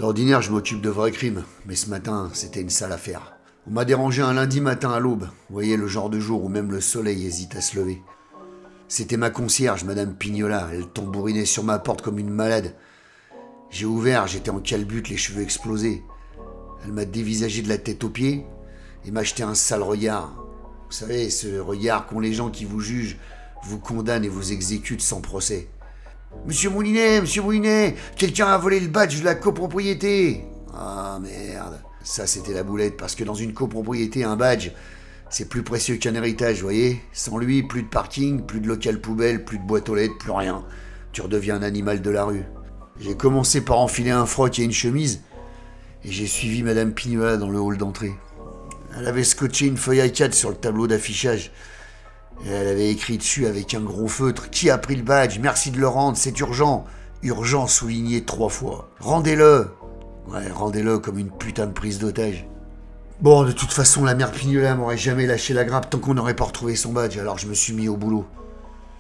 D'ordinaire, je m'occupe de vrais crimes, mais ce matin, c'était une sale affaire. On m'a dérangé un lundi matin à l'aube. Vous voyez, le genre de jour où même le soleil hésite à se lever. C'était ma concierge, Madame Pignola. Elle tambourinait sur ma porte comme une malade. J'ai ouvert, j'étais en calbute, les cheveux explosés. Elle m'a dévisagé de la tête aux pieds et m'a jeté un sale regard. Vous savez, ce regard qu'ont les gens qui vous jugent, vous condamnent et vous exécutent sans procès. Monsieur Moulinet, quelqu'un a volé le badge de la copropriété. Ah merde, ça c'était la boulette, parce que dans une copropriété, un badge, c'est plus précieux qu'un héritage, vous voyez. Sans lui, plus de parking, plus de local poubelle, plus de boîte aux lettres, plus rien. Tu redeviens un animal de la rue. J'ai commencé par enfiler un froc et une chemise, et j'ai suivi Madame Pignola dans le hall d'entrée. Elle avait scotché une feuille A4 sur le tableau d'affichage. Et elle avait écrit dessus avec un gros feutre: qui a pris le badge? Merci de le rendre, c'est urgent. Urgent souligné 3 fois. Rendez-le. Ouais, rendez-le comme une putain de prise d'otage. Bon, de toute façon, la mère Pignola m'aurait jamais lâché la grappe tant qu'on n'aurait pas retrouvé son badge, alors je me suis mis au boulot.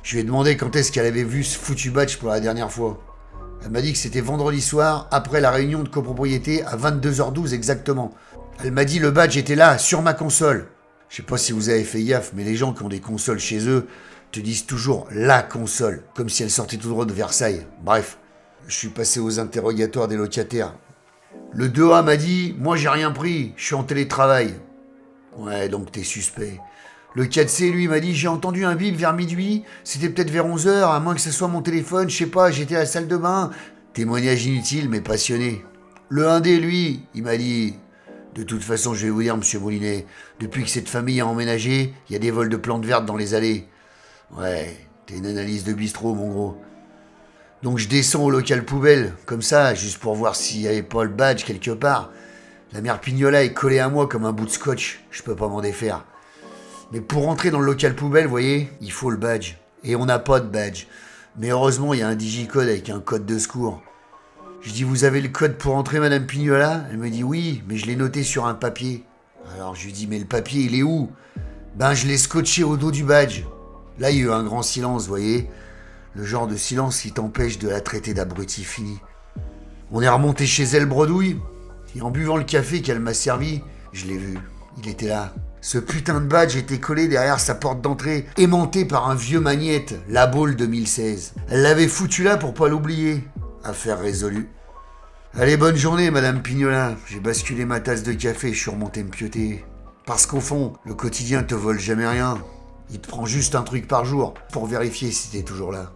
Je lui ai demandé quand est-ce qu'elle avait vu ce foutu badge pour la dernière fois. Elle m'a dit que c'était vendredi soir, après la réunion de copropriété, à 22h12 exactement. Elle m'a dit le badge était là, sur ma console. Je sais pas si vous avez fait gaffe, mais les gens qui ont des consoles chez eux te disent toujours la console, comme si elle sortait tout droit de Versailles. Bref, je suis passé aux interrogatoires des locataires. Le 2A m'a dit: moi j'ai rien pris, je suis en télétravail. Ouais, donc t'es suspect. Le 4C, lui, m'a dit: j'ai entendu un bip vers minuit, c'était peut-être vers 11h, à moins que ce soit mon téléphone, je sais pas, j'étais à la salle de bain. Témoignage inutile, mais passionné. Le 1D, lui, il m'a dit: de toute façon, je vais vous dire, monsieur Moulinet, depuis que cette famille a emménagé, il y a des vols de plantes vertes dans les allées. Ouais, t'es une analyse de bistrot, mon gros. Donc je descends au local poubelle, comme ça, juste pour voir s'il n'y avait pas le badge quelque part. La mère Pignola est collée à moi comme un bout de scotch, je peux pas m'en défaire. Mais pour rentrer dans le local poubelle, vous voyez, il faut le badge. Et on n'a pas de badge. Mais heureusement, il y a un digicode avec un code de secours. Je dis: vous avez le code pour entrer, Madame Pignola? Elle me dit: oui, mais je l'ai noté sur un papier. Alors je lui dis: mais le papier, il est où? Ben, je l'ai scotché au dos du badge. Là, il y a eu un grand silence, vous voyez. Le genre de silence qui t'empêche de la traiter d'abruti fini. On est remonté chez elle bredouille, et en buvant le café qu'elle m'a servi, je l'ai vu. Il était là. Ce putain de badge était collé derrière sa porte d'entrée, aimanté par un vieux magnète, la Baule 2016. Elle l'avait foutu là pour pas l'oublier. Affaire résolue. Allez, bonne journée, Madame Pignola. J'ai basculé ma tasse de café et je suis remonté me pioter. Parce qu'au fond, le quotidien te vole jamais rien. Il te prend juste un truc par jour pour vérifier si t'es toujours là.